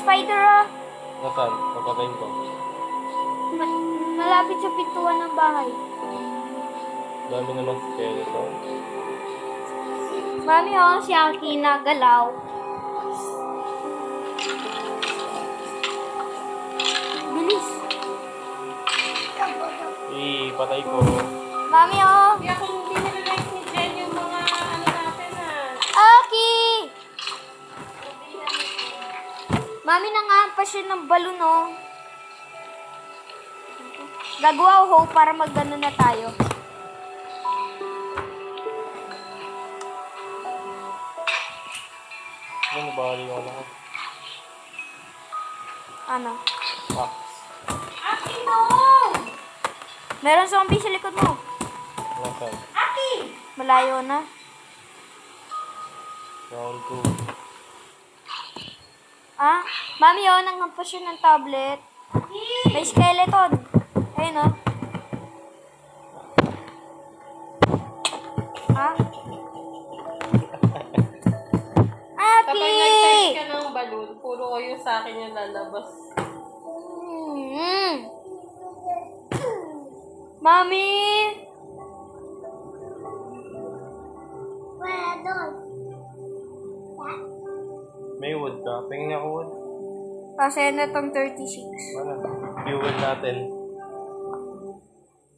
spider ah. Nasaan? Papatayin ko. Malapit sa pintuan ng bahay. Dami naman skeleton. Mami, oh, si Aki nagalaw. Bilis. Patay ko. Mami, oh. Kaya kung hindi nila-like ni Jen yung mga ano natin Aki! Mami, nangampas siya ng balon, oh. Gagawa ho para magano na tayo. Ano ba yung ano ko? Ano? Wax. Aki, no! Meron zombie sa likod mo. Nasaan? Aki! Malayo na. Round 2. Ah? Mami, oh, nangampas siya ng tablet. May skeleton. Ayun, oh. Ha? Kapag Aki! nag-type ka ng balloon, puro kayo sa akin yung lalabas. Mami! May wood ka? Pingin ako wood. Kasi na tong 36. Ano? Fuel natin.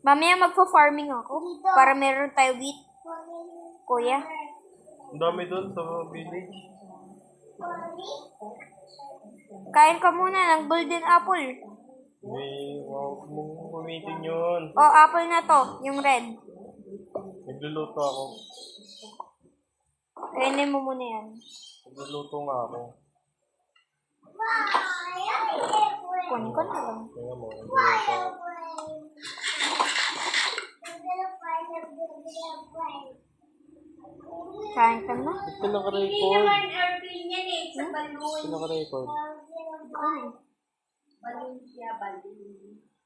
Mamaya magpa-farming ako para meron tayo wheat. Kuya. Ang dami doon sa village. Kain ka muna ng golden apple. May wow, mong gamitin yun. O, apple na to. Yung red. Nagluluto ako. Kainin mo muna yan. Nagluluto nga ako. Kunin ko na lang. Kaya mo, nagluluto ako. Kain ka na. Ba't ka naka-record? airplane yan sa balloon. Ba't ka naka-record? Balloon siya, balloon.